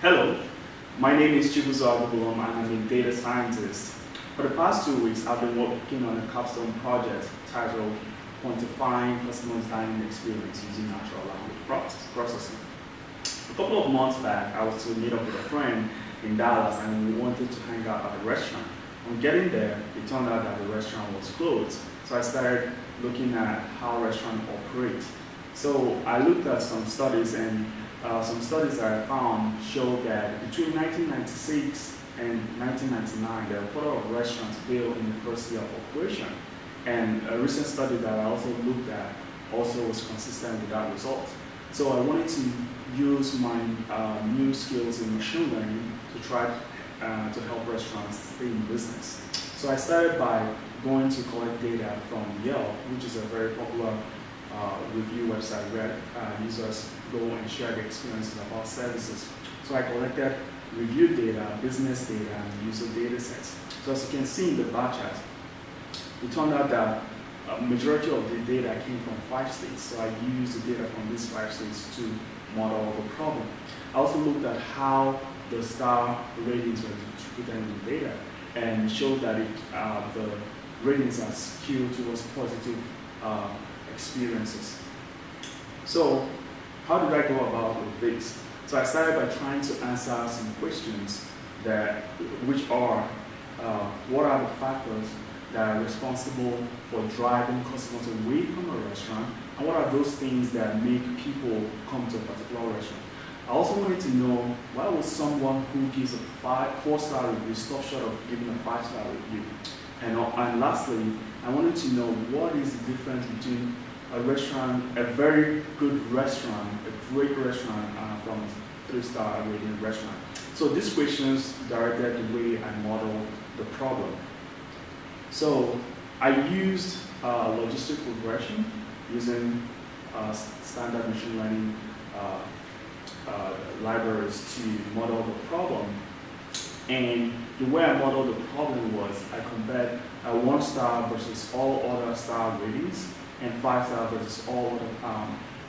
Hello, my name is Chibuzor Agubulom and I'm a data scientist. For the past 2 weeks, I've been working on a capstone project titled Quantifying Customers' Dining Experience Using Natural Language Processing. A couple of months back, I was to meet up with a friend in Dallas and we wanted to hang out at a restaurant. On getting there, it turned out that the restaurant was closed. So I started looking at how restaurants operate. So I looked at some studies and some studies that I found show that between 1996 and 1999, there were a lot of restaurants failed in the first year of operation. And a recent study that I also looked at also was consistent with that result. So I wanted to use my new skills in machine learning to try to help restaurants stay in business. So I started by going to collect data from Yelp, which is a very popular review website where users go and share their experiences about services. So I collected review data, business data, and user data sets. So as you can see in the bar chart, it turned out that a majority of the data came from 5 states. So I used the data from these 5 states to model the problem. I also looked at how the star ratings were distributed in the data and showed that the ratings are skewed towards positive experiences. So how did I go about with this? So I started by trying to answer some questions which are what are the factors that are responsible for driving customers away from a restaurant, and what are those things that make people come to a particular restaurant. I also wanted to know why would someone who gives a 4-star review stop short of giving a 5-star review. And lastly, I wanted to know what is the difference between a restaurant, a very good restaurant, a great restaurant from a 3-star rated restaurant. So these questions directed the way I modeled the problem. So I used logistic regression using standard machine learning libraries to model the problem. And the way I modeled the problem was I compared 1-star versus all other star ratings and 5-star versus all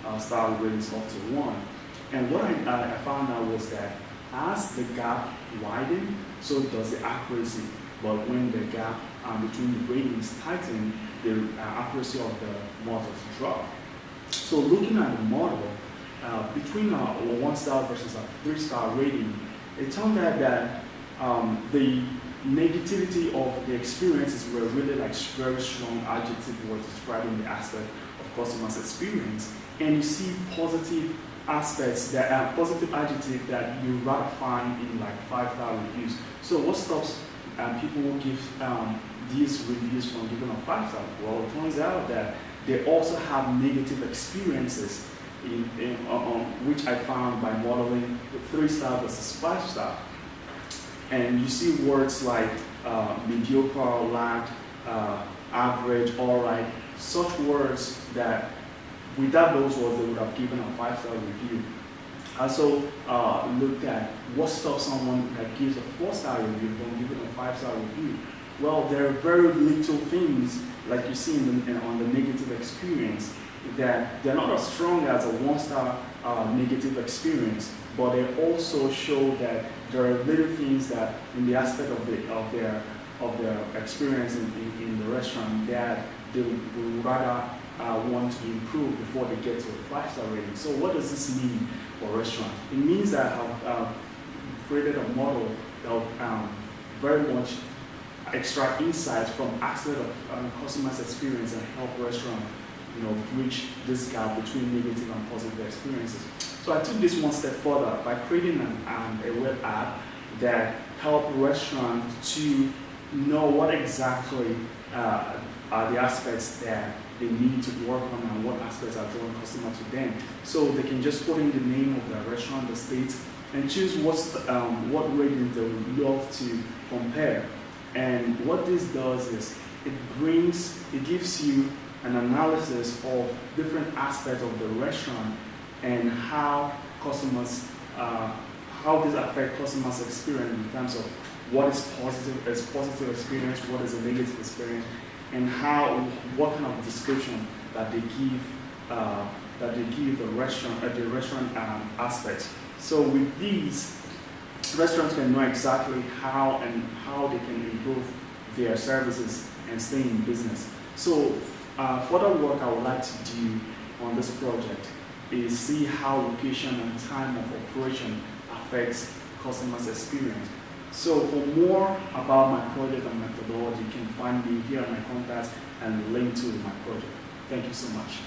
other star ratings up to 1. And what I found out was that as the gap widened, so does the accuracy. But when the gap between the ratings tightened, the accuracy of the models dropped. So looking at the model, between a 1-star versus a 3-star rating, it turned out that the negativity of the experiences were really like very strong adjective was describing the aspect of customer's experience. And you see positive aspects that are positive adjectives that you rather find in like 5-star reviews. So what stops people who give these reviews from giving a 5-star? Well, it turns out that they also have negative experiences which I found by modeling 3-star versus 5-star. And you see words like mediocre, lagged, average, all right, such words that without those words they would have given a 5-star review. I also looked at what stops someone that gives a 4-star review from giving a 5-star review. Well, there are very little things like you see on the negative experience that they're not as strong as a 1-star negative experience, but they also show that there are little things that in the aspect of their experience in the restaurant that they would rather want to improve before they get to a 5-star rating. So what does this mean for restaurants? It means that I've created a model that very much extract insights from aspect of customers' experience and help restaurants bridge this gap between negative and positive experiences. So I took this one step further by creating a web app that helped restaurants to know what exactly are the aspects that they need to work on and what aspects are drawing customers to them. So they can just put in the name of the restaurant, the state, and choose what ratings they would love to compare. And what this does is it gives you an analysis of different aspects of the restaurant and how this affects customers' experience in terms of what is positive experience, what is a negative experience, and what kind of description that they give the restaurant aspects. So with these, restaurants can know exactly how they can improve their services and stay in business. So further work I would like to do on this project is see how location and time of operation affects customers' experience. So for more about my project and methodology, you can find me here on my contacts and link to my project. Thank you so much.